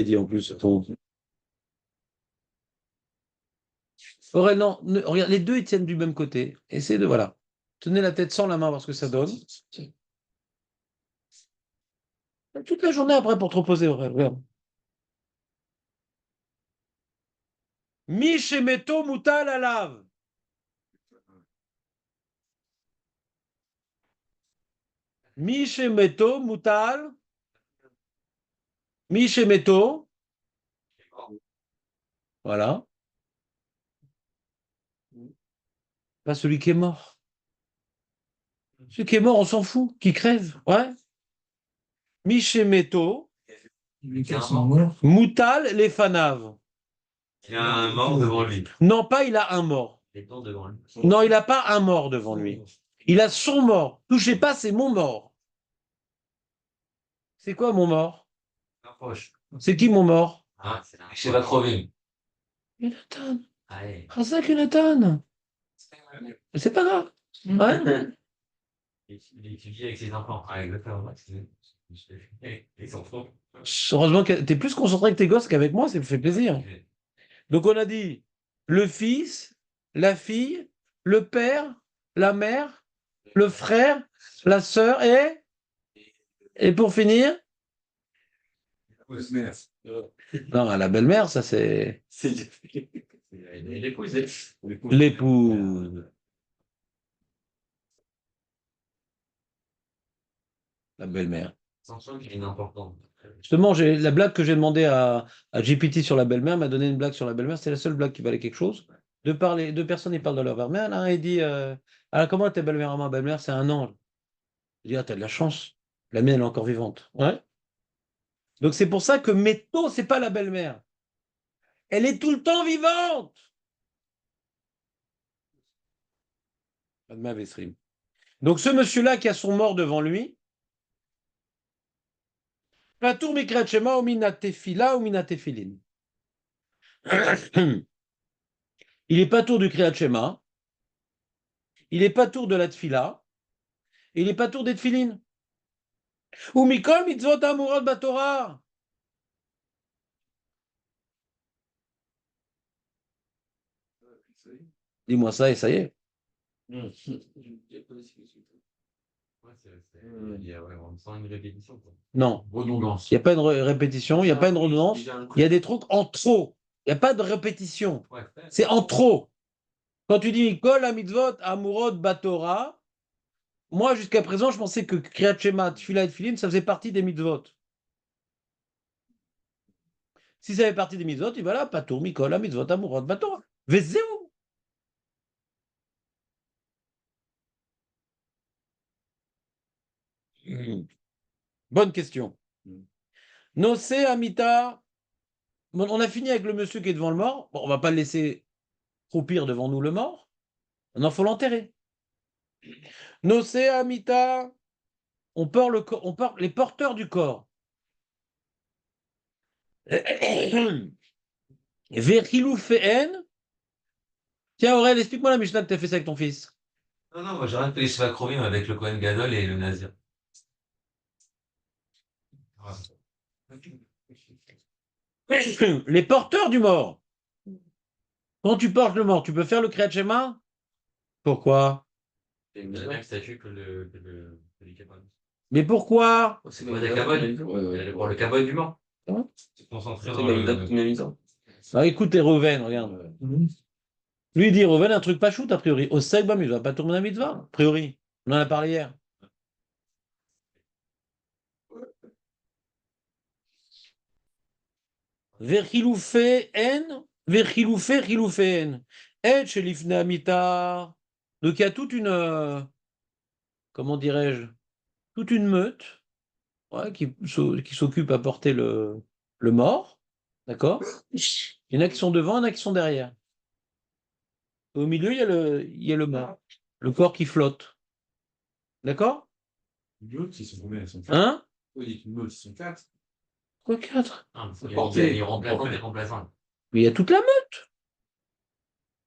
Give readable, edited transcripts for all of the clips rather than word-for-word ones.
dit en plus. Aurel, non, regarde, les deux ils tiennent du même côté. Essayez de, voilà. Tenez la tête sans la main, voir ce que ça donne. Toute la journée après pour te reposer, Aurel, regarde. Mishemeto mutal alav. Mishemeto mutal. Mishemeto. Voilà. Pas celui qui est mort. Celui qui est mort, on s'en fout. Qui crève. Ouais. Mishemeto. Mutal les fanav. Il a un mort devant lui. Non, pas il a un mort. Devant lui. Non, il n'a pas un mort devant lui. Il a son mort. Touchez pas, c'est mon mort. C'est quoi mon mort? Approche. C'est qui mon mort? Ah, c'est chez Vacrovim. Jonathan. Allez. Razak Jonathan. C'est pas grave. Ouais. Il étudie avec ses enfants. Ah, exactement. Ils sont trop. Heureusement que tu es plus concentré avec tes gosses qu'avec moi, ça me fait plaisir. Donc on a dit le fils, la fille, le père, la mère, le frère, la sœur et pour finir, non, la belle-mère, ça c'est L'épouse. l'épouse, la belle-mère. Sans soi qu'il est important. Justement, la blague que j'ai demandé à GPT sur la belle-mère m'a donné une blague sur la belle-mère. C'est la seule blague qui valait quelque chose. Deux personnes, ils parlent de leur belle-mère. L'un, il dit alors, comment ta belle-mère à ma belle-mère? C'est un ange. Je dis ah, t'as de la chance. La mienne, elle est encore vivante. Ouais. Donc, c'est pour ça que Métaux, c'est pas la belle-mère. Elle est tout le temps vivante. Pas de ma stream. Donc, ce monsieur-là qui a son mort devant lui, Patour mikrat shema ou minatefila ou minatefilin. Il n'est pas tour du Kriyat Shema, il n'est pas tour de la Tfila, et il n'est pas tour des Tfilin. Ou Mikol mitzvot amurot batorah. Dis-moi ça et ça y est. Ouais, on sent une répétition. Non. Redondance. Il n'y a pas de répétition, il n'y a pas de redondance. Il y a des trucs en trop. Il n'y a pas de répétition. C'est en trop. Quand tu dis Mikol à mitzvot amurot batorah, moi jusqu'à présent, je pensais que Kriyat Shema, Tfila et Tfilin, ça faisait partie des mitzvot. Si ça fait partie des mitzvot, il va là, Patour, Mikol, à mitzvot amurot batorah. Vezeu. Bonne question. Nosé Amita. Bon, on a fini avec le monsieur qui est devant le mort. Bon, on va pas le laisser croupir devant nous le mort. Non, faut l'enterrer. Nosé Amita. On porte les porteurs du corps. Verhilou Fehen. Tiens, Aurèle, explique-moi la Mishnah que tu as fait ça avec ton fils. Non, non, moi j'ai rien fait les Shvakrovim avec le Kohen Gadol et le Nazir. Les porteurs du mort. Quand tu portes le mort, tu peux faire le Kriyat Shema? Pourquoi? C'est le même statut que les Kabbalah. Mais pourquoi? C'est pour les Kabbalah. Pour le Kabbalah du mort. Hein? C'est concentré dans le... Ah, écoute, Reuven, regarde. Lui, il dit Reuven, un truc pas shoot, a priori. Au Segba, mais il va pas tourner la mitzvah, a priori. On en a parlé hier. Verchiloufé en, verchiloufé, chiloufé en. Et chez l'ifnamita. Donc il y a toute une, comment dirais-je, toute une meute ouais, qui s'occupe à porter le mort. D'accord? Il y en a qui sont devant, il y en a qui sont derrière. Au milieu, il y a le mort. Le corps qui flotte. D'accord? Ils sont combien? Ils sont quatre. Hein? Oui, ils sont quatre. Quoi, quatre? Ah, il y a les remplaçants des remplaçants. Mais il y a toute la meute.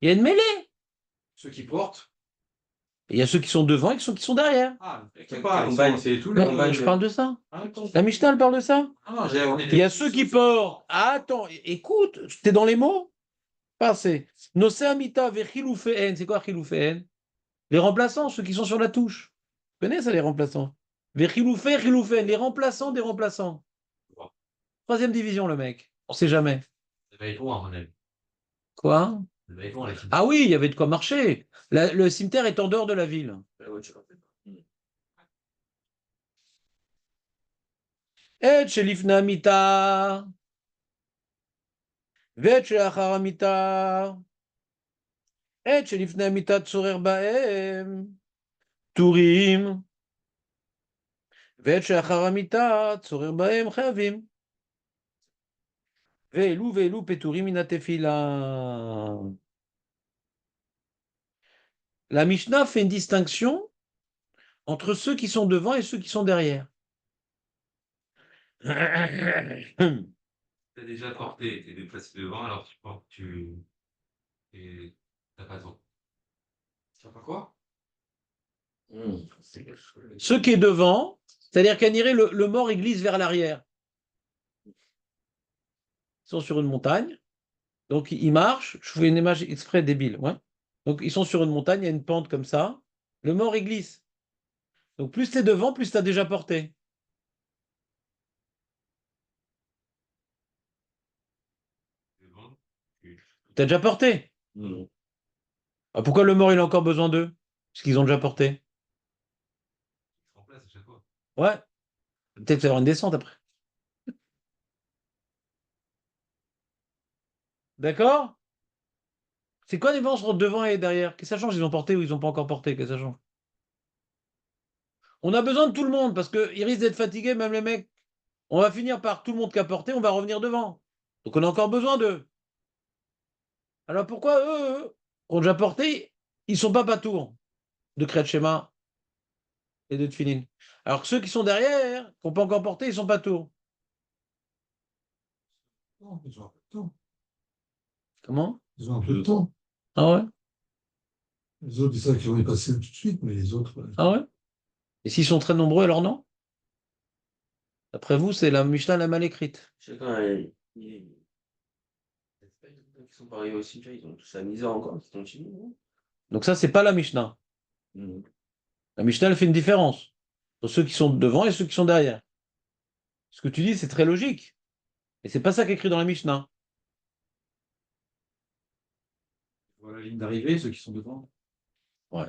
Il y a une mêlée. Ceux qui portent. Et il y a ceux qui sont devant et ceux qui sont derrière. Ah, Combine, combine, c'est tout Ouais, le. je parle de ça. Ah, attends. La Mishnah, elle parle de ça. Ah non, on Il était. y a ceux qui portent. Ah, attends, écoute, t'es dans les mots? Pas assez. Noseamita vechiloufeen. C'est quoi chiloufeen? Les remplaçants, ceux qui sont sur la touche. Tu connais ça, les remplaçants? Vechiloufé, chiloufeen. Les remplaçants des remplaçants. Troisième division, le mec. On sait jamais. Ça va être loin, à mon avis. Quoi? Ça va être loin, la Ah oui, il y avait de quoi marcher. Le cimetière est en dehors de la ville. Et chelifna mita. ואת שלאחר המיטה, עת שלפני המיטה צורר בהם, טורים, ועת שלאחר המיטה צורר בהם חייבים. ואלו פטורים מן התפילה. La Mishnah fait une distinction entre ceux qui sont devant et ceux qui sont derrière. T'as déjà porté, t'es déplacé devant, alors tu portes, et t'as pas besoin. T'as pas quoi? Ceux qui est devant, c'est-à-dire qu'à Niré, le mort, il glisse vers l'arrière. Ils sont sur une montagne, donc ils marchent. Je fais une image exprès débile. Ouais. Donc ils sont sur une montagne, il y a une pente comme ça. Le mort, il glisse. Donc plus tu es devant, plus tu as déjà porté. Devant, tu Tu as déjà porté. Ah, pourquoi le mort, il a encore besoin d'eux? Parce qu'ils ont déjà porté. te remplaces à chaque fois. Ouais. Peut-être avoir une descente après. D'accord? C'est quoi la différence entre devant et derrière? Qu'est-ce que ça change? Ils ont porté ou ils n'ont pas encore porté? Qu'est-ce que ça change? On a besoin de tout le monde parce qu'ils risquent d'être fatigués, même les mecs. On va finir par tout le monde qui a porté, on va revenir devant. Donc on a encore besoin d'eux. Alors pourquoi eux, qui ont déjà porté, ils ne sont pas patours de Kriyat Shema et de Tfilin? Alors que ceux qui sont derrière, qui n'ont pas encore porté, ils sont patours. Non, ils ont un peu de temps. Comment? Ils ont un peu de temps. Ah ouais? Les autres, ils savent qu'ils vont y passer tout de suite, mais les autres. Ah ouais? Et s'ils sont très nombreux, alors non? D'après vous, c'est la Mishnah la mal écrite. Chacun, qui sont pareils au cimetière, ils ont tous la misère encore, qui continuent. Non. Donc ça, c'est pas la Mishnah. La Mishnah, elle fait une différence entre ceux qui sont devant et ceux qui sont derrière. Ce que tu dis, c'est très logique. Et c'est pas ça qui est écrit dans la Mishnah. Voilà la ligne d'arrivée, ceux qui sont devant. Ouais.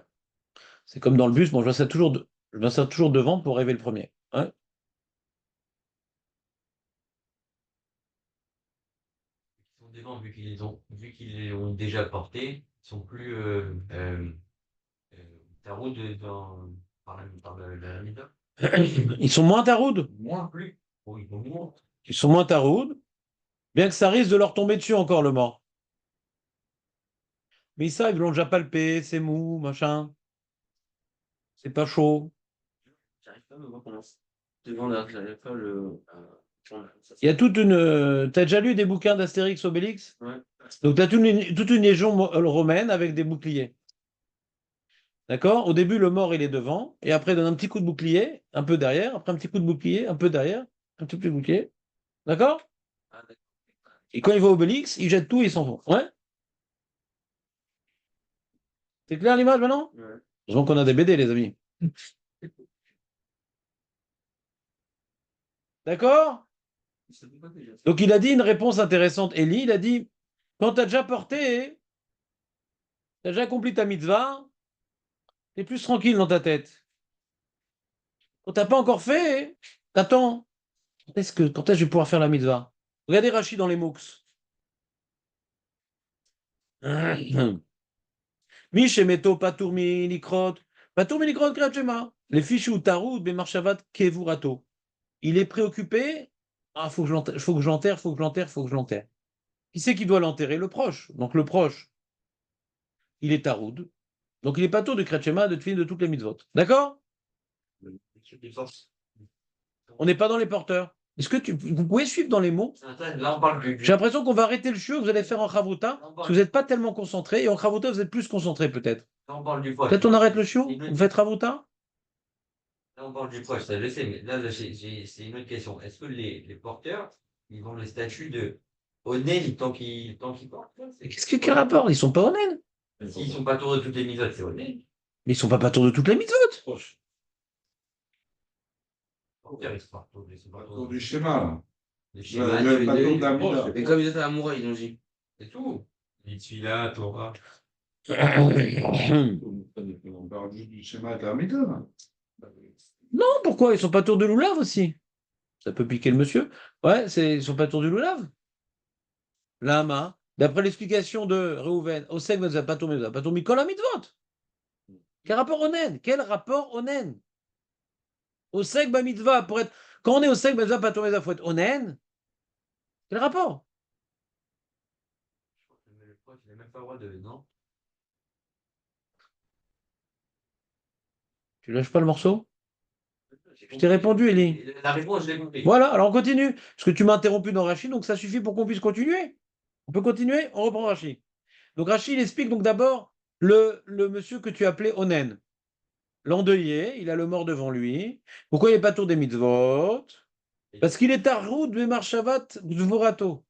C'est comme dans le bus, bon, je m'insère toujours devant pour arriver le premier. Ouais. Ils sont devant, vu qu'ils les ont déjà portés, ils sont plus tarots par la Mida. Ils sont moins taroudes. Moins plus. Oh, ils vont moins. Ils sont moins taroudes. Bien que ça risque de leur tomber dessus encore, le mort. Mais ça, ils l'ont déjà palpé, c'est mou, machin. C'est pas chaud. J'arrive pas à me voir comment devant là, j'arrive pas le. Il y a toute une. T'as déjà lu des bouquins d'Astérix Obélix? Ouais. Donc t'as toute une légion romaine avec des boucliers. D'accord? Au début, le mort, il est devant, et après, il donne un petit coup de bouclier, un peu derrière, après un petit coup de bouclier, un peu derrière, un petit peu de bouclier. D'accord? Ah, d'accord. Et quand il va au Obélix, il jette tout et il s'en va. Ouais? C'est clair l'image maintenant? Ouais. Heureusement qu'on a des BD, les amis. D'accord? Ça fait pas déjà. Donc il a dit une réponse intéressante. Élie, il a dit, quand tu as déjà porté, tu as déjà accompli ta mitzvah, tu es plus tranquille dans ta tête. Quand tu n'as pas encore fait, t'attends. Quand est-ce que je vais pouvoir faire la mitzvah? Regardez Rachid dans les MOOCs. Mishemeto patour milikrot. Patour milikrot kriyat. Les fichus taroud bemarchavat kevurato. Il est préoccupé. Ah, faut que je l'enterre, faut que je l'enterre, faut que je l'enterre, faut que je l'enterre. Qui c'est qui doit l'enterrer? Le proche. Donc le proche, il est taroud. Donc il est pas tôt de kriyat de tefilin, de toutes les mitzvot. D'accord? On n'est pas dans les porteurs. Est-ce que vous pouvez suivre dans les mots? Là, on parle J'ai l'impression qu'on va arrêter le chiot, vous allez faire en chavruta, parce que vous n'êtes pas tellement concentré, et en chavruta, vous êtes plus concentré peut-être. Là, on parle du poids. Peut-être on arrête le chiot? C'est une autre- Vous faites Ravouta? Là, on parle du poids, ça je sais, mais là, c'est une autre question. Est-ce que les porteurs, ils ont le statut de onen tant qu'ils portent? Mais quel rapport? Ils sont pas honnêtes. S'ils sont pas tours de toutes les misotes, c'est onen. Mais ils sont pas tours de toutes les mitzvot. Proche. Porteurs, ils sont pas tours, ils sont pas Autour tours. du schéma, là. Les Le schémas, le bateau d'Amida. Et comme ils étaient à Moura, ils ont dit. c'est tout. Mitzvila, Torah. On parle juste du schéma de l'Amida, là. Non, pourquoi? Ils sont pas tours de Loulav aussi. Ça peut piquer le monsieur. Ouais, ils sont pas tours du Loulav. Lama, d'après l'explication de Reuven, Osek Patur Mikol Mitzvot. Quel rapport onen? Quel rapport onen? Osek Mitzvah, pour être. Quand on est Osek Patur Mitzvah, il faut être onen. Quel rapport? Je crois que le prof, il n'a même pas le droit de. Non? Tu lâches pas le morceau? Je t'ai répondu, Elie. La réponse, je l'ai compris. Voilà, alors on continue. Parce que tu m'as interrompu dans Rachid, donc ça suffit pour qu'on puisse continuer. On peut continuer? On reprend Rachid. Donc Rachid, il explique donc d'abord le monsieur que tu appelais Onen. L'endeuillé, il a le mort devant lui. Pourquoi il n'est pas tour des mitzvot? Parce qu'il est à route de Marshavat Dvorato.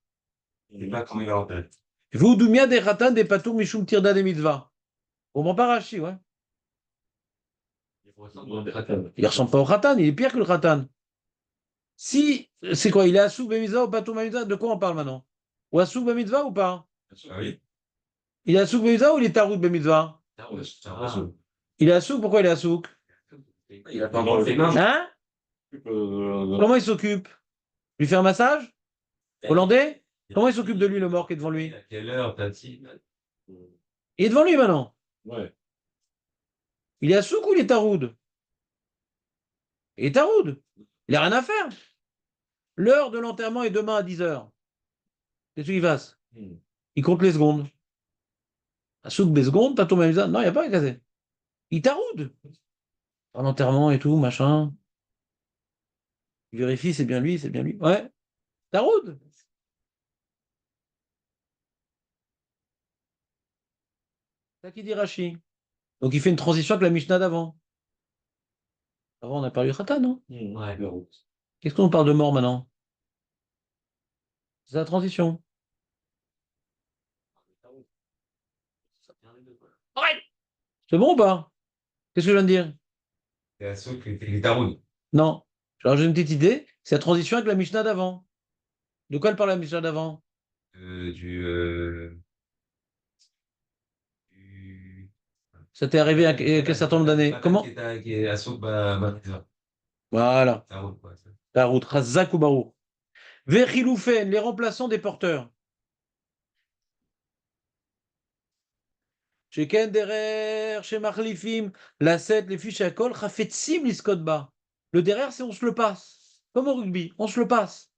Je ne sais pas comment il va en tête. Vous doumia des ratan des patour mishum tirda des mitzvah. On comprend pas Rachid, ouais. Il ressemble pas au Khatan, il est pire que le Khatan. Si, c'est quoi? Il est Assouk Bemitzvah ou Patoum Bemitzvah? De quoi on parle maintenant? Ou Assouk Bemitzvah ou pas? Ah oui? Il est Assouk Bemitzvah ou il est Tarout Bemitzvah? Il est Assouk, pourquoi il est Assouk? Il a pas encore fait main. Hein? Comment il s'occupe? Lui faire un massage? Hollandais? Comment il s'occupe de lui, le mort qui est devant lui? À quelle heure, Tati? Il est devant lui maintenant. Ouais. Il est Assouk ou il est Taroud? Il est Taroud. Il n'a rien à faire. L'heure de l'enterrement est demain à 10h. Qu'est-ce qu'il fasse? Il compte les secondes. Assouk des secondes, t'as tombé à. Non, il n'y a pas à casser. Il taroude. En enterrement et tout, machin. Il vérifie, c'est bien lui, c'est bien lui. Ouais. Taroude. C'est ça qui dit Rashi. Donc il fait une transition avec la Mishnah d'avant. Avant, on a parlé du Khatan, non? Ouais. Qu'est-ce qu'on parle de mort maintenant? C'est la transition. Arrête! C'est bon ou pas? Qu'est-ce que je viens de dire? C'est à ceux qui les taroud. Non. Alors j'ai une petite idée. C'est la transition avec la Mishnah d'avant. De quoi elle parle la Mishnah d'avant? Du. Ça t'est arrivé à quel certain nombre d'années? Comment? Qui est à Souk, bah, Voilà. taroud, quoi. La route. Razak ou Barou. Vechiloufen, les remplaçants des porteurs. Chez Kenderer, chez Marlifim, la 7, les fiches à col, Rafetsim, l'iskodba. Le derrière, c'est on se le passe. Comme au rugby, on se le passe.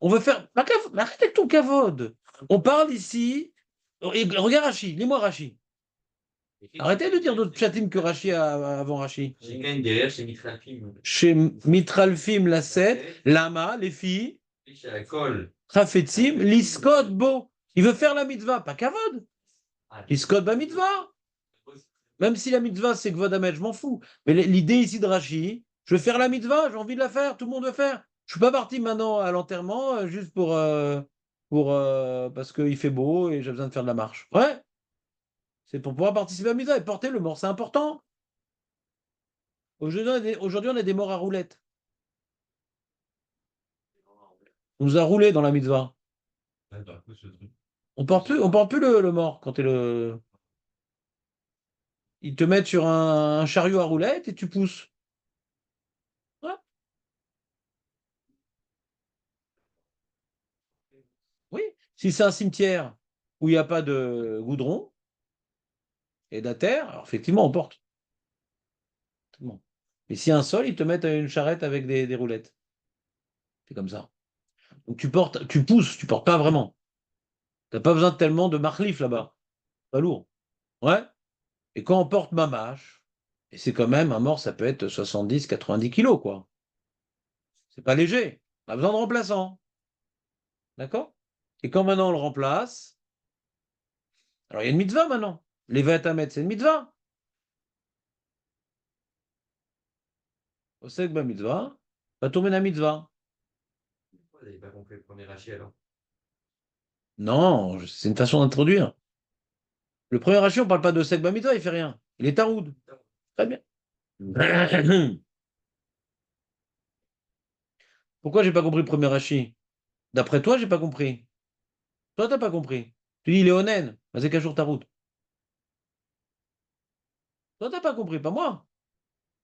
On veut faire. Mais arrête avec ton cavode. On parle ici. Regarde Rachi, lis-moi Rachi. Arrêtez de dire d'autres chatim que Rachi avant Rachi. J'ai quand même derrière chez Mitralfim. Chez Mitralfim, la 7, Lama, les filles, Chez la colle. Rafetsim, l'Iskod Bo. Il veut faire la mitzvah, pas kavod. L'Iskod ba mitzvah. Même si la mitzvah, c'est Kvod Hamet, je m'en fous. Mais l'idée ici de Rachi, je veux faire la mitzvah, j'ai envie de la faire, tout le monde veut faire. Je suis pas parti maintenant à l'enterrement juste parce qu'il fait beau et j'ai besoin de faire de la marche. Ouais, c'est pour pouvoir participer à la mitzvah et porter le mort, c'est important. Aujourd'hui, on a des morts à roulettes. On nous a roulé dans la mitzvah. On porte plus le mort quand t'es le. Ils te mettent sur un chariot à roulettes et tu pousses. Ouais. Oui. Si c'est un cimetière où il n'y a pas de goudron et de la terre, alors effectivement, on porte. Bon. Mais s'il y a un sol, ils te mettent une charrette avec des roulettes. C'est comme ça. Donc tu portes, tu pousses, tu portes pas vraiment. Tu n'as pas besoin tellement de marlif là-bas. Pas lourd. Ouais. Et quand on porte mamache, et c'est quand même un mort, ça peut être 70, 90 kilos, quoi. C'est pas léger. On a besoin de remplaçants. D'accord? Et quand maintenant on le remplace, Alors il y a une mitzvah maintenant. Les Vatamet, c'est une mitzvah. Osek ba mitzvah, va tomber la mitzvah. Vous n'avez pas compris le premier Rashi alors. Non, c'est une façon d'introduire. Le premier Rashi, on ne parle pas de Osek ba mitzvah, il fait rien. Il est taroud. Très bien. Pourquoi j'ai pas compris le premier Rashi? D'après toi, j'ai pas compris. Toi, t'as pas compris. Tu dis il est onen. Vas-y, qu'un jour ta route. Toi, t'as pas compris, pas moi.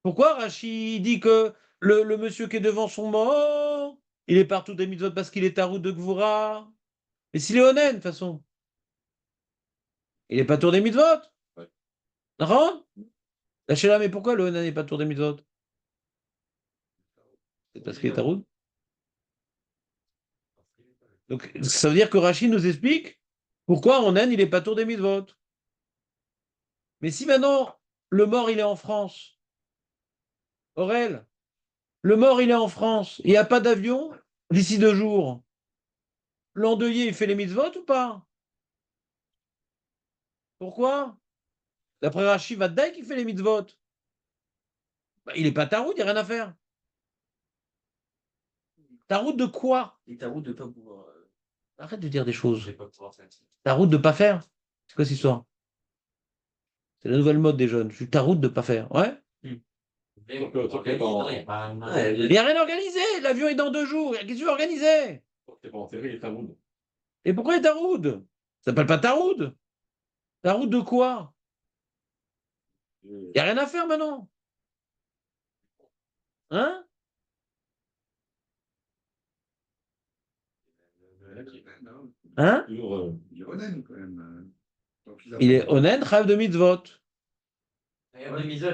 Pourquoi Rashi dit que le monsieur qui est devant son mort, il est partout des mitzvot parce qu'il est taroud de Gvura? Mais s'il est onen, de toute façon, il est pas tour des mitzvot. Ouais. D'accord? Lâchez-la, mais pourquoi le onen n'est pas tour des mitzvot? C'est parce qu'il est taroud. Donc, ça veut dire que Rashi nous explique pourquoi onen, il est pas tour des mitzvot. Mais si maintenant, le mort, il est en France, Aurel, le mort, il est en France, il n'y a pas d'avion d'ici 2 jours. L'endeuillé, il fait les mitzvot ou pas? Pourquoi? D'après Rashi, Vaddaï qui fait les mitzvot. Bah, il n'est pas taroud, il n'y a rien à faire. Taroud de quoi? Et ta route de pas pouvoir. Arrête de dire des choses. Je vais pas pouvoir faire ça. Taroud de pas faire? C'est quoi cette histoire? C'est la nouvelle mode des jeunes. Je suis taroud de pas faire. Ouais? Mais Donc, bon, toi, organise, t'es pas- non, il y a pas un- Ouais, Il n'y a rien organisé. L'avion est dans 2 jours. Qu'est-ce que tu veux organiser? T'es pas enterré, il est taroud. Et pourquoi il est taroud? Ça s'appelle pas taroud. Taroud de quoi? Il n'y a rien à faire maintenant. Hein? Hein? Il est honnête quand même. Donc, Il est honnête, rêve de mitzvot. Il y a deux mitzvot.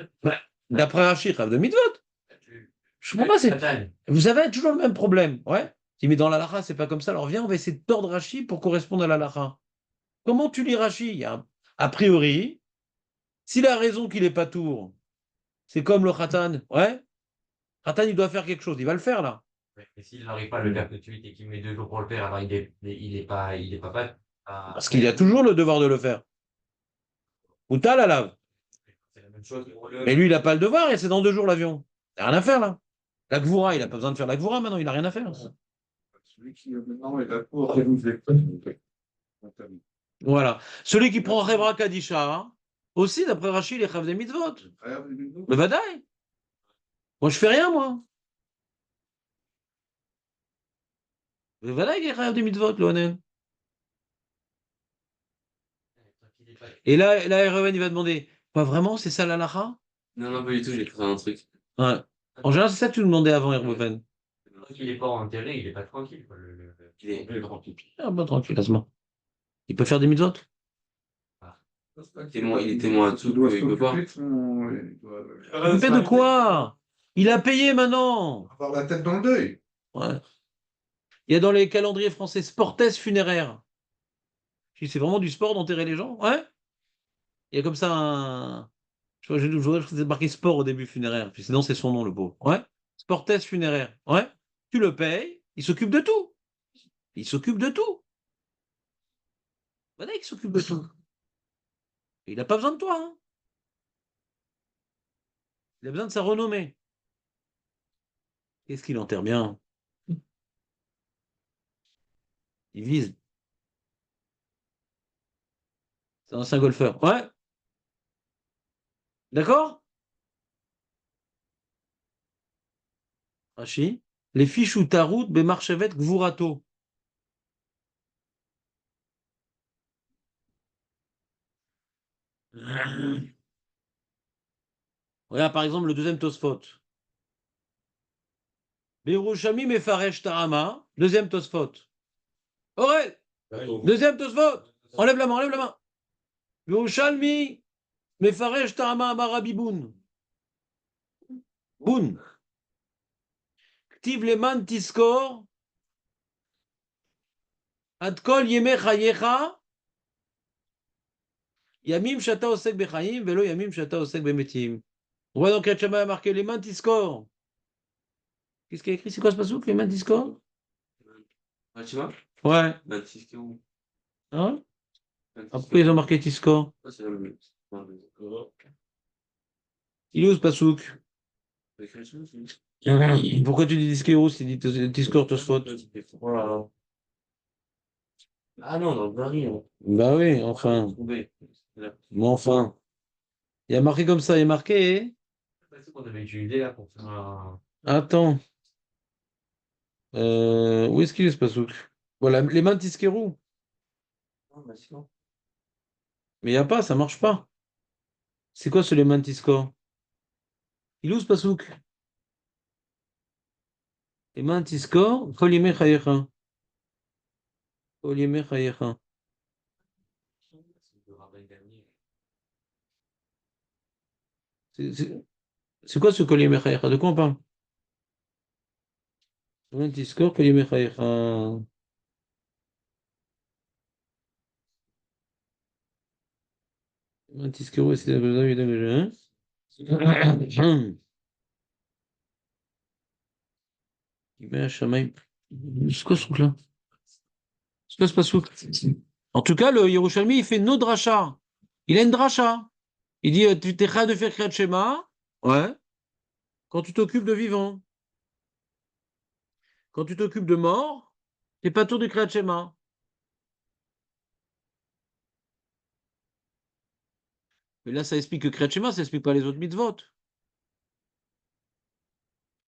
D'après Rachid, rêve de mitzvot. Tu- Je comprends pas. Attends. Vous avez toujours le même problème. Ouais. Tu dis, mais dans la Lacha, c'est pas comme ça. Alors viens, on va essayer de tordre Rachid pour correspondre à la Lacha. Comment tu lis Rachid? A priori, s'il a raison qu'il est pas tour, c'est comme le Khatan. Ouais. Khatan, il doit faire quelque chose. Il va le faire là. Ouais, et s'il n'arrive pas à le faire tout de suite et qu'il met 2 jours pour le faire, alors il est pas prêt Parce qu'il y a toujours le devoir de le faire. Ou t'as la lave. C'est la même chose pour Mais lui, il n'a pas le devoir et c'est dans 2 jours l'avion. Il n'a rien à faire là. La Gvoura, il n'a pas besoin de faire la Gvoura maintenant. Il n'a rien à faire. Celui qui maintenant est là pour organiser le truc. Voilà. Celui qui prend Revra Kadisha, hein, aussi, d'après Rachid, il est Chav des mitzvot. Le Vadaï. Moi, je fais rien, moi. Le Vadaï, il est Chav des mitzvot, le Onen. Et là, Erwan, il va demander, pas vraiment, c'est ça l'alaha? Non, non, pas du tout, j'ai créé un truc. Ouais. En général, c'est ça que tu nous demandais avant, Erwan. Tant qu'il n'est pas enterré, il n'est pas tranquille, quoi, Il est- Il est tranquille. Ah, bon, tranquille, laisse-moi. Il peut faire des mitzvot? Il est témoin à tout, il peut pas. Il fait de quoi? Il a payé maintenant. Avoir la tête dans le deuil. Ouais. Il y a dans les calendriers français Sportes funéraires. Je dis, c'est vraiment du sport d'enterrer les gens? Ouais. Il y a comme ça un. Je vois que c'est marqué sport au début funéraire. Puis sinon, c'est son nom, le beau. Ouais. Sportes funéraire. Ouais. Tu le payes. Il s'occupe de tout. Il s'occupe de tout. Voilà, il s'occupe de tout. Et il n'a pas besoin de toi. Hein. Il a besoin de sa renommée. Qu'est-ce qu'il enterre bien? Il vise. C'est un ancien golfeur. Ouais. D'accord? Rachi. Les fiches ou tarout, bemarchevet, gvurato. Regarde par exemple le deuxième Tosfot. Berushami mefaresh tarama. Deuxième Tosfot. Aurel. Deuxième Tosfot. Enlève la main, enlève la main. Berushami mefaresh tarama amarabi boun. Boun. Ktiv leman tiskor. Adkol yeme chayecha. Yamim shata osek bechayim, velo yamim shata osek bemetim. On voit donc Kachama a marqué les mains tiskor. Qu'est-ce qu'il y a écrit? C'est quoi ce pasouk, les mains tiskor? Ah, tu vois? Ouais. 26 euros. Hein? Après, ils ont marqué Tiskor. Ça, c'est le. Il est où ce pasouk? Pourquoi tu dis Tiskero si tu dis Tiskor Tosfot? Voilà. Ah non, dans le Bari, hein. Bah oui, enfin. Trouvé. Là. Mais enfin. Il y a marqué comme ça, il y a marqué. C'est qu'on avait utilisé là pour faire un. Attends. Où est-ce qu'il est ce pasouk? Voilà, les mains de Tiskerou. Non, bah, sinon. Mais il n'y a pas, ça marche pas. C'est quoi ce les mains de Tiskor? Il est où ce pasouk? Les mains de Tiskor, Kol Yemei Chayecha. Kol Yemei Chayecha. C'est c'est- c'est quoi ce Kol Yemei Chayecha? De quoi on parle? Les mains de Tiskor, Kol Yemei Chayecha. Les mains de Tiskerou, c'est hein? Yemei Hashamayim. C'est quoi ce truc-là? C'est quoi ce pasouk? En tout cas, le Yerushalmi, il fait no dracha. Il a une dracha. Il dit, tu t'es de faire Kriyat Shema, ouais, quand tu t'occupes de vivants. Quand tu t'occupes de morts, t'es pas tour du Kriyat Shema. Mais là, ça explique que Kriyat Shema, ça explique pas les autres mitzvot.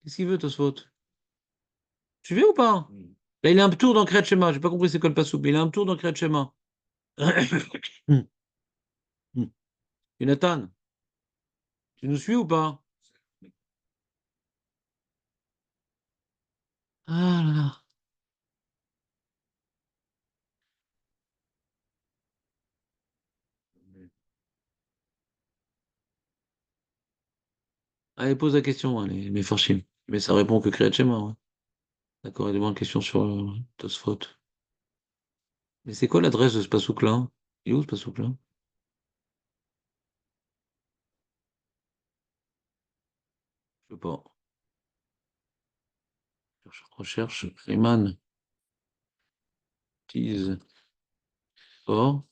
Qu'est-ce qu'il veut, Tosfot? Tu veux ou pas? Là, il a un tour dans Kriyat Shema. J'ai pas compris c'est quoi le pasouk, mais il a un tour dans Kriyat Shema. Jonathan, tu nous suis ou pas? Ah là là. Allez, pose la question, hein, les Farshim. Mais ça répond que Kriyat Shema, ouais. D'accord, il demande une question sur Tosfot. Mais c'est quoi l'adresse de ce pasouk-là? Il est où ce pasouk-là? Je sais pas. Recherche. Riemann. Tease. Oh.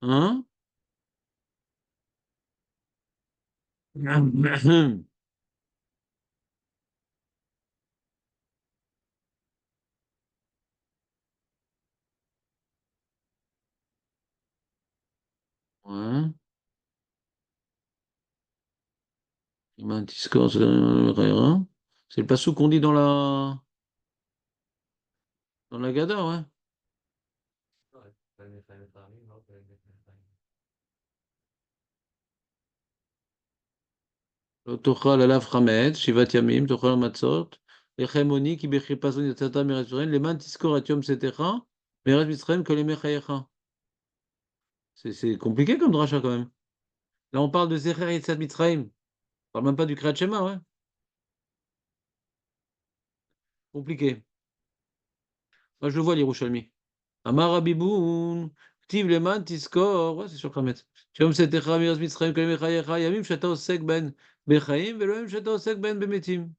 Hein? Ouais. Riemann Discord, c'est le pasouk qu'on dit dans la Gada, ouais. Tochal alav chametz, shivat yamim, tochal matzot, lechem oni, ki bechir pason yatzata meretz Mitzrayim, leman tiskor et yom setecha, meretz Mitzrayim kol yemei chayecha. C'est compliqué comme dracha quand même. Là, on parle de Zecher Yetzat Mitzrayim. On parle même pas du Kriyat Shema, ouais. Compliqué. Moi, je le vois, l'Yerushalmi. Amar Abiboun, Ktiv leman tiskor, ouais, c'est sur Khamet. Yom setecha meretz Mitzrayim kol yemei chayecha, yamim shata osek ben bechaim, velo yamim shata osek ben bemetim.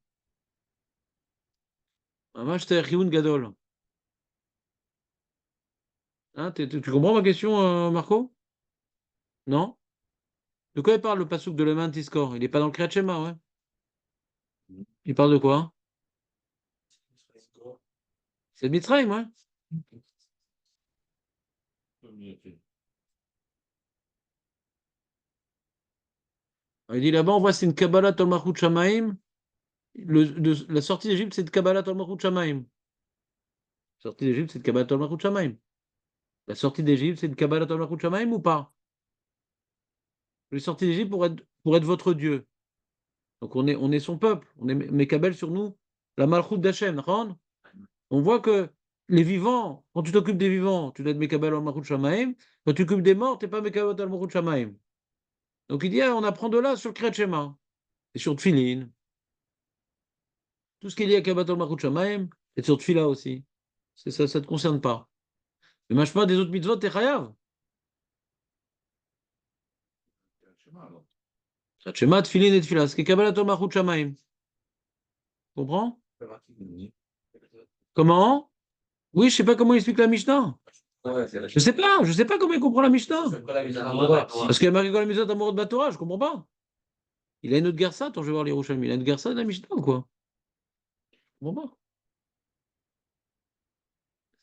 Mamash t'es chioun gadol. Hein, tu comprends ma question, Marco? Non? De quoi il parle le pasouk de Leman Tiskor? Il n'est pas dans le Kriyat Shema, ouais. Il parle de quoi? C'est de Mitzrayim, ouais. Il dit là-bas, on voit c'est une Kabbalah Tol Malchut Shamaim. La sortie d'Égypte, c'est de Kabbalah Tol Malchut Shamaim. La sortie d'Égypte, c'est de Kabbalah Tol Malchut Shamaim. La sortie d'Égypte, c'est de Kabbalah Tol Malchut Shamaim ou pas? Je suis sorti d'Égypte pour être votre Dieu. Donc on est son peuple. On est Mekabel sur nous. La Malchut d'Hachem, d'accord? On voit que les vivants, quand tu t'occupes des vivants, tu dois être Mekabel al Malchut Shamaim. Quand tu t'occupes des morts, tu n'es pas Mekabel al Malchut Shamaim. Donc il dit, ah, on apprend de là sur le Kriyat Shema et sur Tfilin. Tout ce qui est lié à Kabbalah al Malchut Shamaim, et sur Tfila aussi. Ça ne te concerne pas. Mais mâche pas des autres mitzvot, t'es chayav. Kriyat Shema, Tfilin et Tfila. Ce qui est Kabbalah al Malchut Shamaim. Comprends? Comment? Oui, je sais pas comment il explique la Mishnah. Ouais, c'est la Je sais pas comment il comprend la Mishnah. C'est pas la mise à Parce qu'il y a marqué quoi la Mishnah d'amour de Batora, je comprends pas. Il a une autre Gersa, attends, je vais voir les Yerushalmi. Il a une Gersa de la Mishnah ou quoi? Je comprends pas.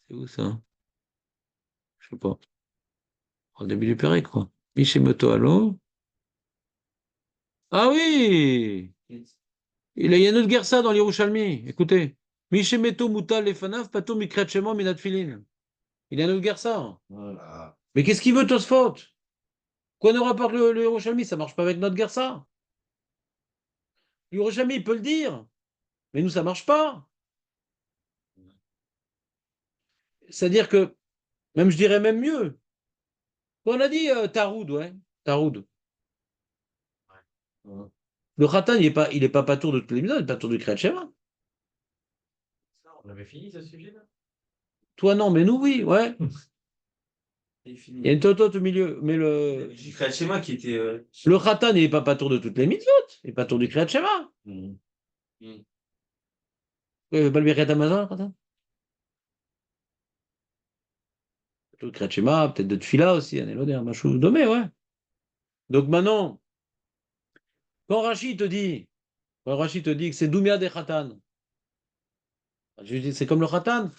C'est où ça? Je sais pas. Au début du Pérec, quoi. Mishemoto, allô? Ah oui! Il y a une autre Gersa dans l'Yerushalmi. Écoutez. Mishemeto mutal lefanav pato mikret shema minat filin. Il y a une autre Gersa. Voilà. Mais qu'est-ce qu'il veut, Tosfot? Quoi nous rapporte le Yerushalmi? Ça marche pas avec notre Gersa. Yerushalmi, il peut le dire. Mais nous, ça marche pas. C'est-à-dire que, même je dirais même mieux. On a dit Taroud, ouais. Taroud. Le Khatan, il est pas patour de toutes les mitzvot, il est patour du Kriyat Shema. On avait fini ce sujet-là? Toi, non, mais nous, oui, ouais. C'est Il fini. y a une totote au milieu. Mais J'ai créé le schéma qui était. le Khatan, il n'est pas patour de toutes les mitzvot. Il est patour du Kriyat Shema. Mm. Balbiriat Amazon, Khatan. Patour du Kriyat Shema, peut-être de Tfila aussi, un éloder, un machou domé, ouais. Donc maintenant, quand Rachid te dit, que c'est Doumia des Khatan, je dis c'est comme le Khatan.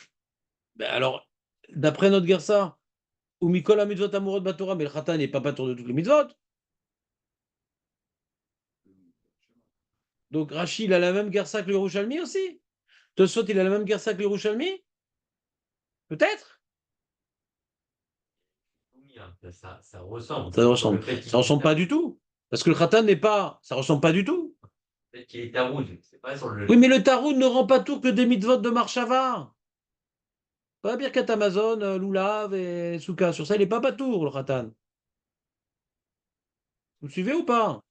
Ben alors, d'après notre Gersa, ou Mikola mitzvot amoureux de Batora, mais le Khatan n'est pas patour de toutes les mitzvot. Donc Rachid, il a la même Gersa que le Yerushalmi aussi. Tosfot, il a la même Gersa que le Yerushalmi. Peut-être. Oui, hein, ça ressemble. Ça ressemble. Le fait Ça ressemble pas du tout. Parce que le Khatan n'est pas. Ça ressemble pas du tout. qu'il est à rouge, c'est pas sur le. Oui, mais le Taroud ne rend pas tout que des mitzvot de Marshava. Pas Birkat Amazon, Lulav et Souka. Sur ça, il n'est pas patour, le Khatan. Vous me suivez ou pas?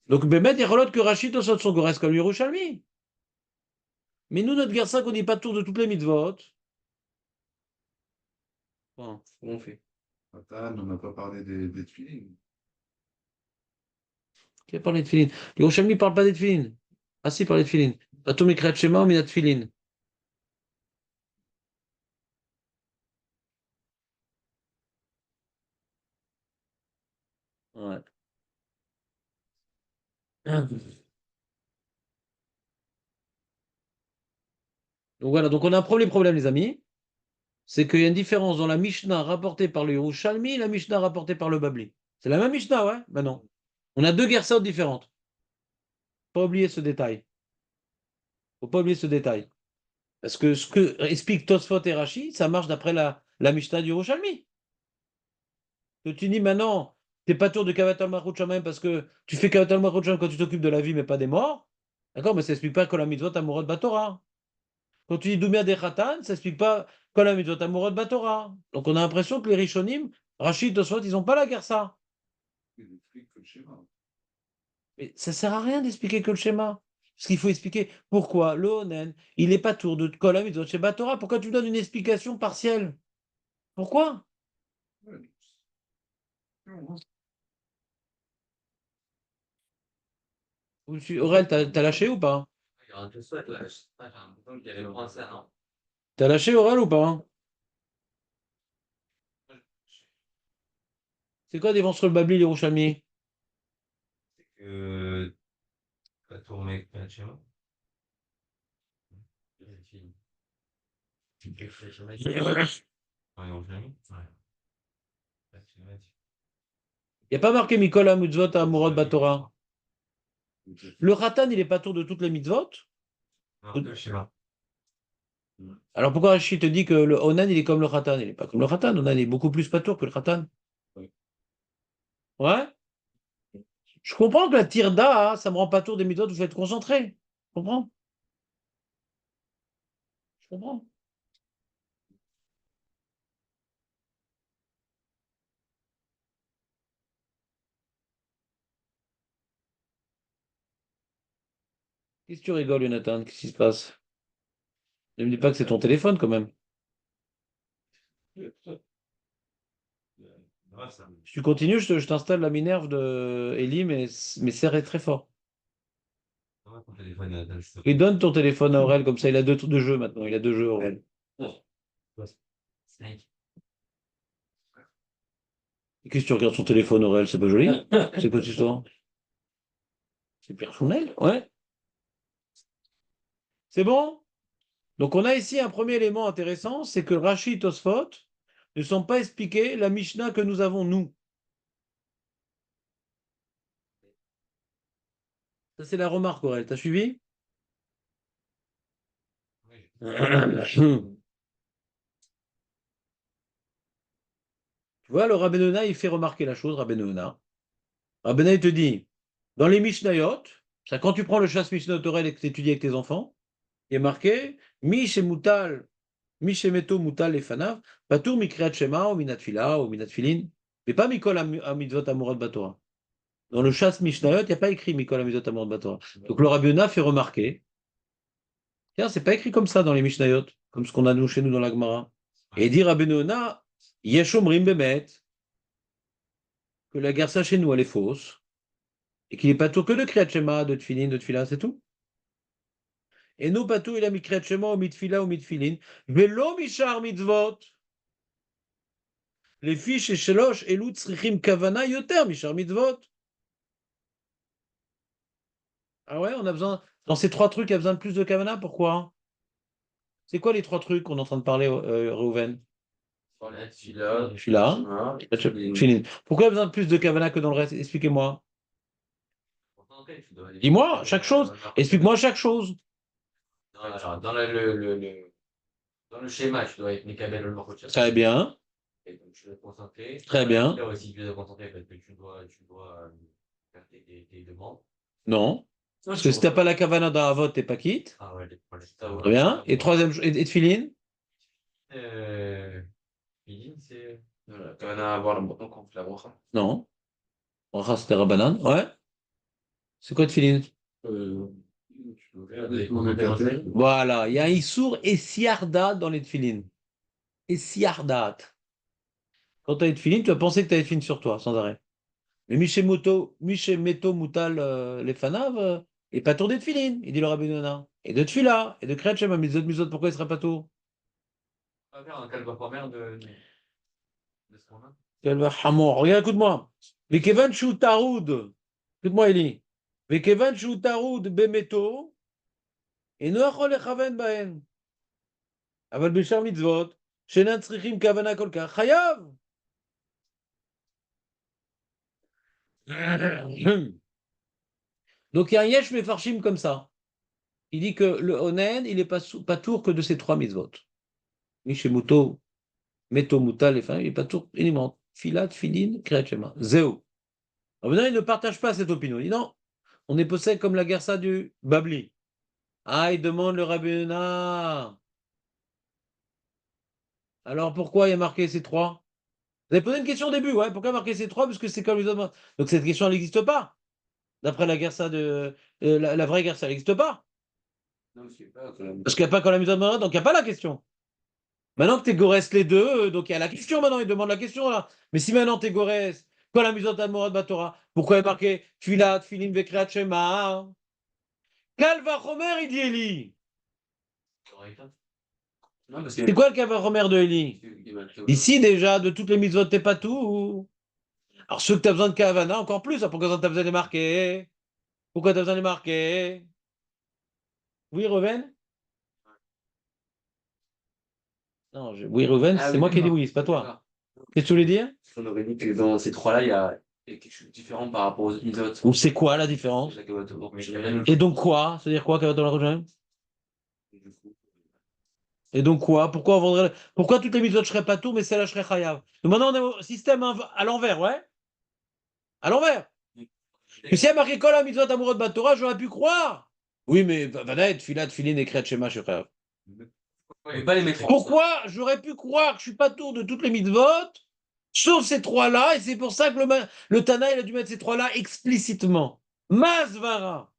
Donc, Bémet, il relote que Rachid au son Gores comme Yerushalmi. Mais nous, notre Gersa, qu'on n'est pas tour de toutes les mitzvot. Bon. Comment on fait? Nathan, on n'a pas parlé des tuiles. Qui a parlé de Tfilin? Yerushalmi ne parle pas des Tfilin. Ah si, il parle de Tfilin. Atom Ekrat Shema, Minat Tfilin. Ouais. Donc voilà, donc on a un premier problème, les amis. C'est qu'il y a une différence dans la Mishnah rapportée par le Yerushalmi et la Mishnah rapportée par le Babli. C'est la même Mishnah, ouais? Ben non. On a deux Gersaot différentes. Pas oublier ce détail. Faut pas oublier ce détail. Parce que ce que explique Tosfot et Rashi, ça marche d'après la Mishnah du Yerushalmi. Que tu dis maintenant, t'es pas tour de Kavatal Malchut Shamayim parce que tu fais Kavatal Malchut Shamayim quand tu t'occupes de la vie mais pas des morts. D'accord? Mais ça explique pas que la mitzvot amoureux de Batora. Quand tu dis Doumia de Khatan, ça explique pas que la mitzvot amoureux de Batora. Donc on a l'impression que les Rishonim, Rachid, Tosfot, ils ont pas la guerre ça. Il explique que le schéma. Mais ça sert à rien d'expliquer que le schéma. Parce qu'il faut expliquer pourquoi le Onen, il n'est pas tour de Kol mitzvot chez Batora. Pourquoi tu donnes une explication partielle? Pourquoi? Ouais. Aurel, t'as lâché ou pas? Il y aura tout ça, là. J'ai l'impression qu'il y avait le français, non? T'as lâché Aurel ou pas? C'est quoi des vents sur le Babli, les Rouchalmi? C'est que. Pas tourner chez moi. C'est fini. Il n'y a pas marqué Mikola Mitzvot à Mourad Batora. Le Khatan, il n'est pas tour de toutes les mitzvot. Non, je sais pas. Alors pourquoi Rachid te dit que le Onan, il est comme le Khatan? Il n'est pas comme le Khatan. Onan est beaucoup plus patour que le Khatan. Ouais? Je comprends que la tirda, hein, ça me rend patour des mitzvot, vous faites concentrer. Je comprends. Je comprends. Qu'est-ce que tu rigoles, Jonathan? Qu'est-ce qui se passe? Ne me dis pas que c'est ton téléphone quand même. Si tu continues, je t'installe la minerve de Eli, mais serré très fort. Ton téléphone, Et donne ton téléphone à Aurel, comme ça il a deux jeux maintenant. Il a 2 jeux, Aurel. Snake. Et qu'est-ce que tu regardes son téléphone, Aurel? C'est pas joli? C'est quoi cette histoire? C'est personnel? Ouais. C'est bon? Donc on a ici un premier élément intéressant, c'est que Rashi et Tosfot ne sont pas expliqués la Mishnah que nous avons nous. Ça c'est la remarque, Aurel. T'as suivi? Oui. Tu vois, le Rabbeinu il fait remarquer la chose, Rabbeinu Rabbeinu il te dit, dans les Mishnayot, ça, quand tu prends le chasse Mishnayot Aurel et que tu étudies avec tes enfants, il est marqué Mish et Mutal, Mish et Meto Mutal et Fanav, Patour Mikriat Shema ou Minatfila ou Minatfilin, mais pas Mikol Amitzvot Amorot Batora. Dans le chasse Mishnayot, il n'y a pas écrit Mikol Amitzvot Amorot Batora. Donc le Rabbeinu fait remarquer, tiens, c'est pas écrit comme ça dans les Mishnayot, comme ce qu'on a nous chez nous dans la Gemara. Et il dit Rabbeinu Yeshomrim Bemet, que la guerre ça chez nous elle est fausse, et qu'il n'est pas tout que de Kriyat Shema, de Tfilin, de Tfila, c'est tout. Et nous, pas tout, il a mis Kriyat Shema, ou Mitfila, ou Mitfilin, Velo Mishar Mitzvot. Les fiches et Shelosh, Elut Tzrichim Kavana, Yoter Mishar Mitzvot. Ah ouais, on a besoin, dans ces 3 trucs, il y a besoin de plus de Kavana, pourquoi? C'est quoi les 3 trucs qu'on est en train de parler, Reuven? Fila, Fila, Tfilin. Pourquoi il y a besoin de plus de Kavana que dans le reste? Expliquez-moi. Dis-moi, chaque chose. Explique-moi chaque chose. Dans le schéma, tu dois être Mekabel le Morchot. Très bien. Et donc, tu dois te concentrer. Très bien. Là aussi, tu dois te concentrer parce que tu dois faire tes demandes. Non. Parce que si t'as pas la Kavana dans la vote, t'es pas quitte. Ah ouais, Très bien. Et troisième, et Tfilin? Feeling, c'est. quand on a à voir le bouton qu'on fait la bracha. Non. Bracha, c'était Rabbanan. Ouais. C'est quoi Tfilin? Tu dois faire Voilà. Il y a un Issour et Siardat dans les Tfilin. Et Siardat. Quand tu as une Tfilin, tu vas penser que tu as une Tfilin sur toi, sans arrêt. Mais Michemeto Mutal les Fanav, et pas tour des Tfilin, il dit le Rabbi Nona. Et de Tfila, et de Kriyat Shema, Mizot, pourquoi il ne serait pas tour? On va faire un calva première de ce qu'on a. Regarde, écoute-moi. Vekevan Shu Taroud. Écoute-moi, Eli. Vekevan Shu Taroud Bemeto. Et Noachol Echaven Baen. Aval Bishar Mitzvot. Shenan Tzrichim Kavana Kolka. Chayav. Donc il y a un Yesh Mefarshim comme ça. Il dit que le Onen, il n'est pas tour que de ces 3 mitzvot. Mishemuto, Meto Mutal, il n'est pas tour uniquement. Filat, Filin, Kriyat Shema. Zéo. Alors maintenant, il ne partage pas cette opinion. Il dit non, on est possède comme la Gersa du Babli. Ah, il demande le Rabbina. Alors pourquoi il y a marqué ces 3? Vous avez posé une question au début, ouais. Pourquoi marquer ces 3? Parce que c'est comme les autres. Donc cette question, elle n'existe pas. D'après la Gersa de. La vraie Gersa, elle n'existe pas. Non, c'est pas Parce qu'il n'y a pas quand la musulmane, donc il n'y a pas la question. Maintenant que tu Gores les deux, donc il y a la question maintenant, il demande la question là. Mais si maintenant tu Gores, quand la musulmane Morad Batora, pourquoi il est marqué Tfilat, Filim, Vekriat, Shema? Kalva Chomer, il dit Eli. Non, parce C'est quoi le Kalva Chomer de Eli? Ici déjà, de toutes les mitzvot, t'es pas tout. Alors ceux que tu as besoin de Kavana, encore plus. Alors, pourquoi tu as besoin de les marquer? Pourquoi tu as besoin de les marquer? Oui, Reven? Non, oui, Reven, c'est moi qui ai dit oui, c'est pas toi. Qu'est-ce que tu voulais dire? On aurait dit que dans ces 3-là, il y a quelque chose de différent par rapport aux autres. Ou c'est quoi la différence? Et donc quoi? C'est-à-dire quoi, Kavaton Rojem? Et donc quoi? Pourquoi on vendrait... Pourquoi toutes les mitzvot seraient pas tout, mais celle-là serait chayav? Donc maintenant on est au système à l'envers, ouais? À l'envers. Et si il y a marqué Kol mitzvot amoureux de Batora, j'aurais pu croire. Oui, mais Vanaet, Filat, Filin et Kriyat Shema, je chayav. Pas les mettre. Pourquoi j'aurais pu croire que je suis pas tour de toutes les mitzvot, sauf ces 3-là, et c'est pour ça que le Tana, il a dû mettre ces 3-là explicitement. Masvara.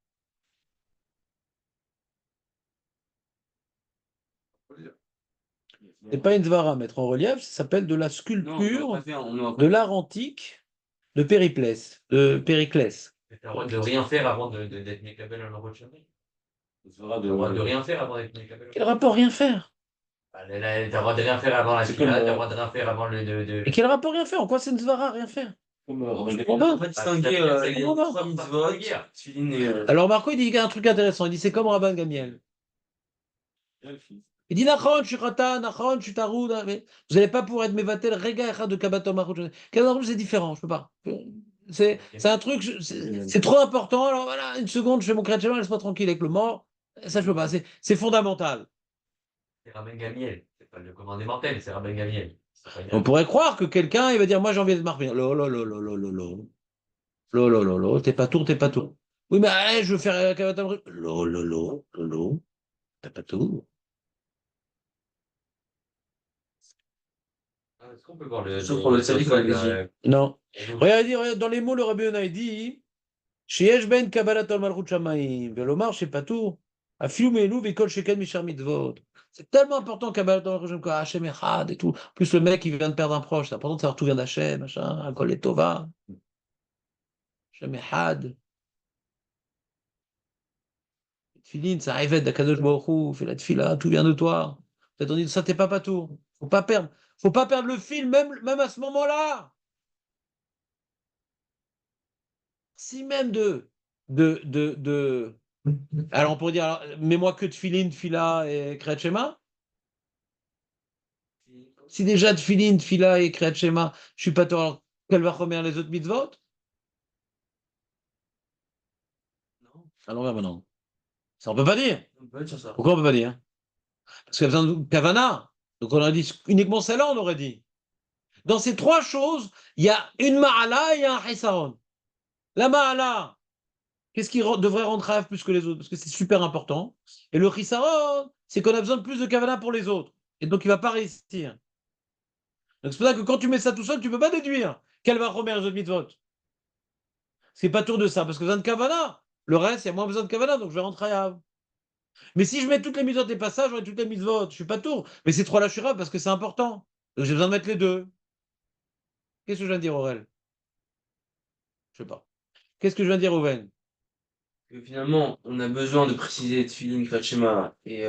C'est pas une svara à mettre en relief, ça s'appelle de la sculpture de l'art antique de Périclès. T'as le droit de rien faire avant d'être Mekabel un Orocham. T'as le droit de rien faire avant d'être Mekabel. Quel rapport rien faire? T'as le droit de rien faire avant la C'est fila, comme, t'as le droit de rien faire avant le. Et quel rapport rien faire? En quoi c'est une svara rien faire? On comprends pas. va distinguer les comprends pas. trois mitzvot, tefilin et. Alors Marco, il dit un truc intéressant. Il dit c'est comme Rabban Gamiel. Il dit Nachon, je suis Khatan, Nachon, je suis Taroud. Mais vous n'allez pas pouvoir être Mevatel, Rega Echad de Kabatom Marouch. Kabatom, c'est différent, je peux pas. C'est un truc, c'est trop important. Alors voilà, une seconde, je fais mon créature, laisse-moi tranquille avec le mort. Ça, je peux pas. C'est fondamental. C'est Rabben Gamiel. C'est pas le commandé mortel, c'est Rabben Gamiel. On pourrait croire que quelqu'un, il va dire moi j'ai envie d'être marqué. Lolo, lolo, lolo, lolo. Lolo, lolo, t'es pas tour, t'es pas tour. Oui, mais allez, je veux faire Kabatom. Lolo, lolo, lolo, t'es pas tour. Est-ce qu'on peut voir le. Sauf pour le tzaddik, on l'a Non. Regarde, dans les mots, le Rabbi Yonah dit שיש בין קבלת על מלכות שמיים, ולומר שפטור, אפילו מאלו וכל שכן משאר מצוות. C'est tellement important קבלת על מלכות שמיים, Hachem Echad et tout. Plus le mec, il vient de perdre un proche, c'est important de savoir tout vient d'Hachem, machin, Akol et Tova. Hachem Echad. Tfilin, ça arrive d'Akadosh Baruch Hu, fais la tfila, tout vient de toi. Peut-être on dit ça, t'es pas patour. Faut pas perdre. Faut pas perdre le fil, même à ce moment-là. Si même de. Alors on pourrait dire, alors, mets-moi que Tfilin, Tfila et Kriyat Shema. Si déjà Tfilin, Tfila et Kriyat Shema, je suis pas tort, alors quelle va remettre les autres mitzvot? Non, À l'envers maintenant. Ça on peut pas dire. on peut dire ça. Pourquoi on peut pas dire? Parce qu'il y a besoin de Kavana. Donc on a dit uniquement celle-là, on aurait dit. Dans ces trois choses, il y a une Ma'ala et il y a un Hisaron. La Ma'ala, qu'est-ce qui devrait rendre Khayaf plus que les autres? Parce que c'est super important. Et le Hisaron, c'est qu'on a besoin de plus de Kavana pour les autres. Et donc il ne va pas réussir. Donc c'est pour ça que quand tu mets ça tout seul, tu ne peux pas déduire quelle va remettre les autres mitzvot. C'est pas tour de ça, parce que besoin de Kavana. Le reste, il y a moins besoin de Kavana, donc je vais rentrer à. Mais si je mets toutes les mitzvot et pas ça, j'aurai toutes les mitzvot. Je suis pas tour. Mais ces trois-là, je suis rave parce que c'est important. Donc j'ai besoin de mettre les deux. Qu'est-ce que je viens de dire, Aurel? Je sais pas. Qu'est-ce que je viens de dire, Owen? Que finalement, on a besoin de préciser tefilin, kriyat shema Et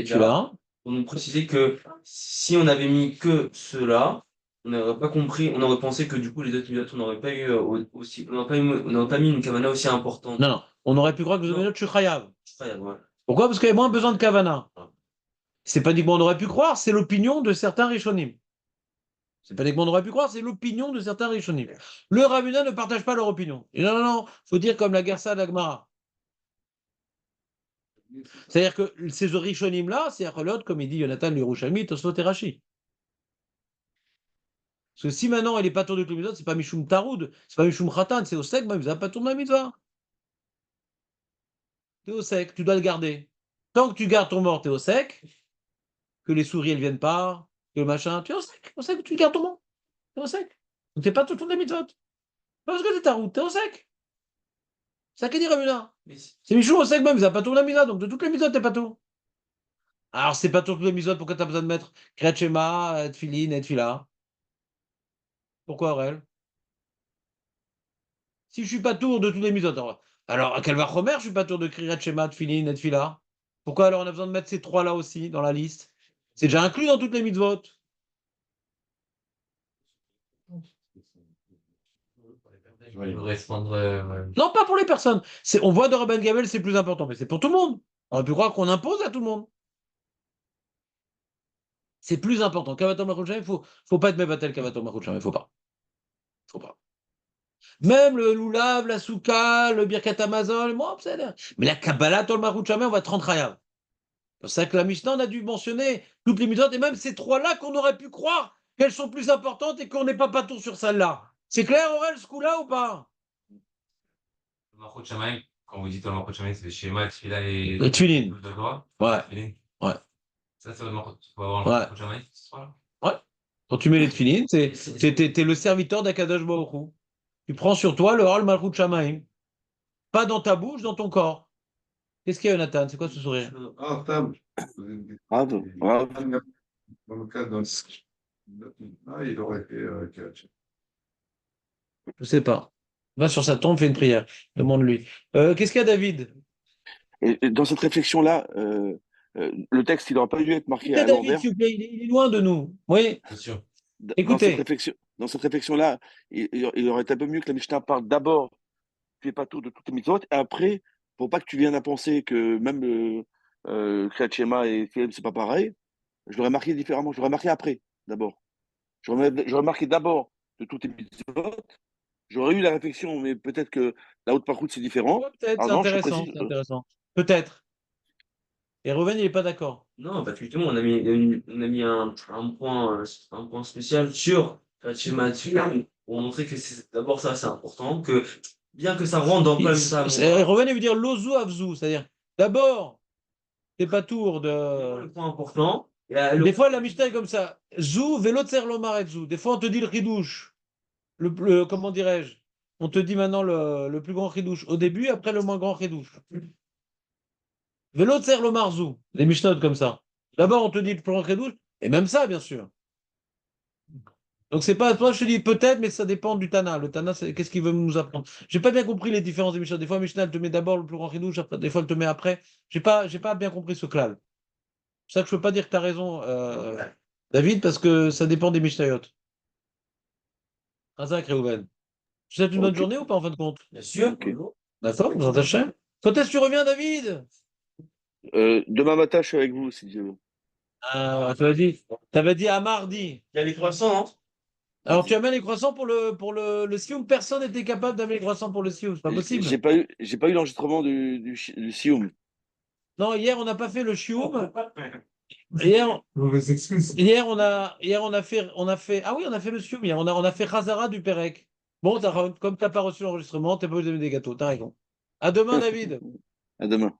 tu l'as? Pour nous préciser que si on avait mis que cela, on n'aurait pas compris, on aurait pensé que du coup les autres mitzvot, on n'aurait pas eu aussi, on n'aurait pas mis une kavana aussi importante. Non, non. On aurait pu croire que vous avez je suis chayav. Ouais. Pourquoi? Parce qu'il y a moins besoin de Kavana. C'est pas dit qu'on aurait pu croire, c'est l'opinion de certains Rishonim. C'est pas dit qu'on aurait pu croire, c'est l'opinion de certains Rishonim. Le Ravuna ne partage pas leur opinion. Et non, non, non, faut dire comme la Gersa d'Agmara. C'est-à-dire que ces Rishonim-là, c'est l'autre, comme il dit Jonathan Yerushalmi, Tosfot et Rashi. Parce que si maintenant il est pas tour de tous les mitzvot, c'est pas Mishum Taroud, c'est pas Mishum Khatan, c'est au sec, même il n'a pas tour de la mitzvah. T'es au sec, tu dois le garder. Tant que tu gardes ton mort, t'es au sec, que les souris elles viennent pas, que le machin, tu es au sec, tu gardes ton mort, t'es au sec. Donc t'es pas tout le temps des mitzvot. Pas parce que c'est ta route, t'es au sec. C'est ça qu'il dit Ramuna. Mais C'est Michou au sec même, il n'a pas tout la mitzvah, donc de toutes les mitzvot, t'es pas tout. Alors c'est pas tout les mitzvot, pourquoi t'as besoin de mettre Kriyat Shema, Tfilin et Tfila? Pourquoi Aurel? Si je suis pas tour de tous les mitzvot, alors à quel va Chomer, je suis pas tour de Kriyat Shema, Tfilin et Tfila? Pourquoi alors on a besoin de mettre ces trois-là aussi dans la liste? C'est déjà inclus dans toutes les mitzvot. Il devrait se prendre. Non, pas pour les personnes. On voit de Rabban Gamel, c'est plus important, mais c'est pour tout le monde. On aurait pu croire qu'on impose à tout le monde. C'est plus important. Kavatom Marouchem, faut pas être Mevatel Kavatom Marouchem, il faut pas. Faut pas. Même le Loulav, la Souka, le Birkat Amazon, moi, mais la Kabbalah, Tol Marouchem, on va être 30 Chayav. C'est pour ça que la Mishnah, on a dû mentionner toutes les mitzvot, et même ces trois-là qu'on aurait pu croire qu'elles sont plus importantes et qu'on n'est pas patour sur celle-là. C'est clair, Aurel, ce coup-là, ou pas? Malchut Shamaim, quand vous dites Malchut Shamaim, c'est Shema, Tfila et. Le Tfilin. De Torah. Ouais. Tfilin. Ouais. Ça, c'est vraiment. Faut avoir Ouais. Malchut Shamaim, ce soir. Ouais. Quand tu mets les tefilines, t'es le serviteur d'Akadosh Baruch Hu. Tu prends sur toi le Hol Malchut Shamaim. Pas dans ta bouche, dans ton corps. Qu'est-ce qu'il y a, Jonathan? C'est quoi ce sourire? Ah, table. Bravo, bravo. Dans le cas d'un. Ah, il aurait fait catch. Je sais pas. Va sur sa tombe, fais une prière. Demande-lui. Qu'est-ce qu'il y a, David? Et dans cette réflexion-là, le texte, il n'aurait pas dû être marqué Écoutez à David, l'envers. s'il vous plaît, il est loin de nous. Oui, Bien sûr. Dans cette écoutez. réflexion, dans cette réflexion-là, il aurait été un peu mieux que la Mishnah parle d'abord, tu fais pas tout de toutes les mitzvot, et après, pour pas que tu viennes à penser que même Kriyat Shema et Film, c'est pas pareil, je l'aurais marqué différemment. Je l'aurais marqué après, d'abord. J'aurais marqué d'abord de toutes les mitzvot. J'aurais eu la réflexion, mais peut-être que la haute par c'est différent. Ouais, peut-être, Ah c'est non, je intéressant, précise. c'est intéressant. Peut-être. Et Reuven, il n'est pas d'accord. Non, bah, effectivement, on a mis un point spécial sur le schéma pour montrer que c'est d'abord ça, c'est important, que bien que ça rentre dans quand même ça, Reuven, il veut dire lozu avzu, c'est-à-dire, d'abord, t'es pas tour le de. point important, Des fois, la Mishnah est comme ça. Zou, vélo tser lomar et zou. Des fois, on te dit le ridouche. Comment dirais-je? On te dit maintenant le plus grand ridouche au début, après le moins grand ridouche. Vélo tser lomar zou. Les Mishnahs comme ça. D'abord, on te dit le plus grand ridouche, et même ça, bien sûr. Donc c'est pas, toi je te dis peut-être, mais ça dépend du Tana. Le Tana, qu'est-ce qu'il veut nous apprendre? J'ai pas bien compris les différences des Mishnah. Des fois, Mishnah, elle te met d'abord le plus grand chidouche, des fois, elle te met après. J'ai pas bien compris ce klal. C'est ça que je peux pas dire que tu as raison, David, parce que ça dépend des Mishnayot. Razak Reuven. Tu souhaites une bonne Ok, journée ou pas en fin de compte? bien sûr. ok. D'accord, vous attachez. Quand est-ce que tu reviens, David? Demain matin, je suis avec vous, si Dieu veut. Ah, tu avais dit à mardi. Il y a les croissants, hein. Alors tu amènes les croissants pour le Sioum. Personne n'était capable d'amener les croissants pour le Sioum, c'est pas possible. J'ai pas eu l'enregistrement du Sioum. Non, hier on n'a pas fait le Chioum. Hier, Mauvaise excuse. hier on a fait. Ah oui, on a fait le Sioum hier. On a fait Khazara du Pérec. Bon, comme tu n'as pas reçu l'enregistrement, tu n'es pas obligé de donner des gâteaux. T'as raison. À demain, David. À demain.